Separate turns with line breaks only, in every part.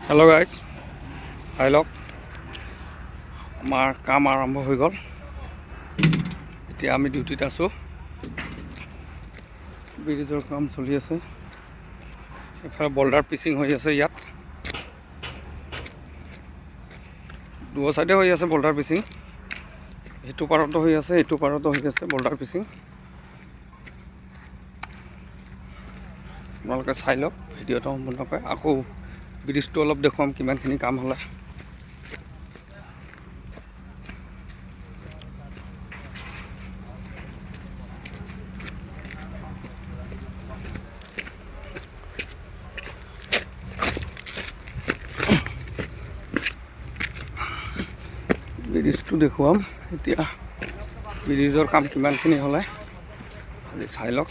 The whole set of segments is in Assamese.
হেল্ল' গাইজ, হাই লওক। আমাৰ কাম আৰম্ভ হৈ গ'ল। এতিয়া আমি ডিউটিত আছোঁ। ব্ৰিজৰ কাম চলি আছে। এফালে বল্ডাৰ পিচিং হৈ আছে। ইয়াত দুয়ো চাইডে হৈ আছে বল্ডাৰ পিচিং। সেইটো পাৰতো হৈ আছে, এইটো পাৰতো হৈ আছে বল্ডাৰ পিচিং। আপোনালোকে চাই লওক ভিডিঅ'টো সম্পূৰ্ণকৈ। আকৌ ব্ৰিজটো অলপ দেখুৱাম কিমানখিনি কাম হ'লে। ব্ৰিজটো দেখুৱাম এতিয়া। ব্ৰিজৰ কাম কিমানখিনি হ'লে আজি চাই লওক।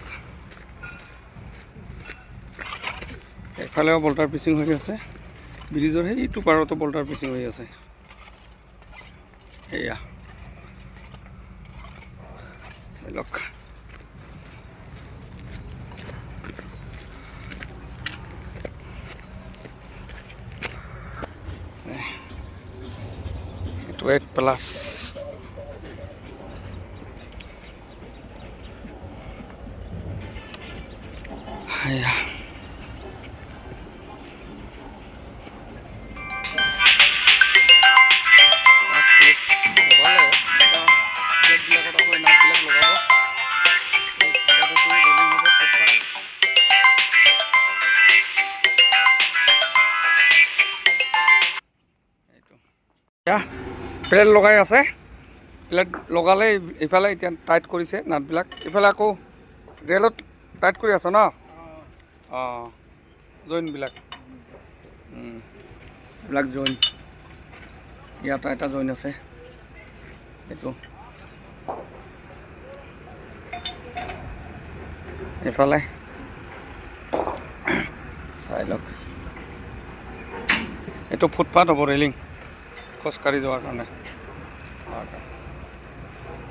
এফালেও বল্ডাৰ পিচিং হৈ আছে। ব্ৰিজৰ সেইটো পাৰতো বল্ডাৰ পিচিং হৈ আছে। এয়া চাই লওক। এইটো 8+। এয়া প্লেট লগাই আছে। প্লেট লগালে ইফালে এতিয়া টাইট কৰিছে নাটবিলাক। ইফালে আকৌ ৰেলত টাইট কৰি আছে ন। অঁ, জইনবিলাক এইবিলাক জইন। ইয়াত এটা জইন আছে। এইটো এইফালে চাই লওক। এইটো ফুটপাথ হ'ব, ৰেলিং খোজকাঢ়ি যোৱাৰ কাৰণে।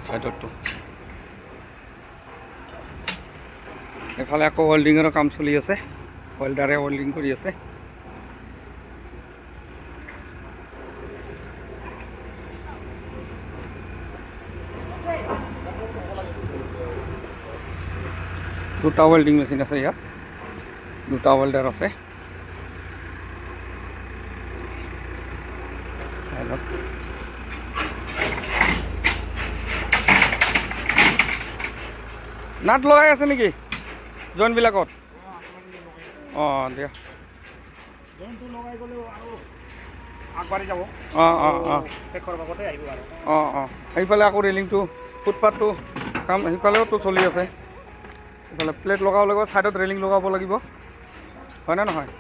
ছাইডতো এফালে আকৌ ৱেল্ডিঙৰ কাম চলি আছে। ৱেল্ডাৰে ৱেল্ডিং কৰি আছে। দুটা ৱেল্ডিং মেচিন আছে ইয়াত। দুটা ৱেল্ডাৰ আছে। নাট লগাই আছে নেকি জইনবিলাকত? অঁ, দিয়া। অঁ অঁ অঁ অঁ অঁ সেইফালে আকৌ ৰেলিংটো ফুটপাথটো কাম সেইফালেওতো চলি আছে। এইফালে প্লেট লগাব লাগিব, ছাইডত ৰেলিং লগাব লাগিব, হয়নে নহয়?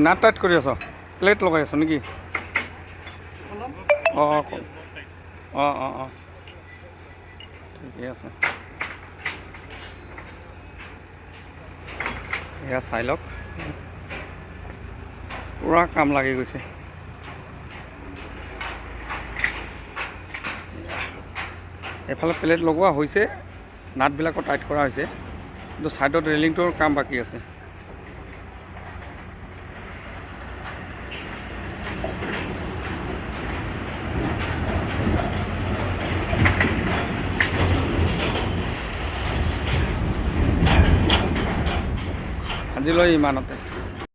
নাট টাইট কৰি আছ? প্লেট লগাই আছ নেকি? অঁ অঁ অঁ অঁ ঠিকে আছে। এয়া চাই লওক, পূৰা কাম লাগি গৈছে। এফালে প্লেট লগোৱা হৈছে, নাটবিলাকো টাইট কৰা হৈছে, কিন্তু ছাইডত ৰেলিংটোৰ কাম বাকী আছে। আজিলৈ ইমানতে।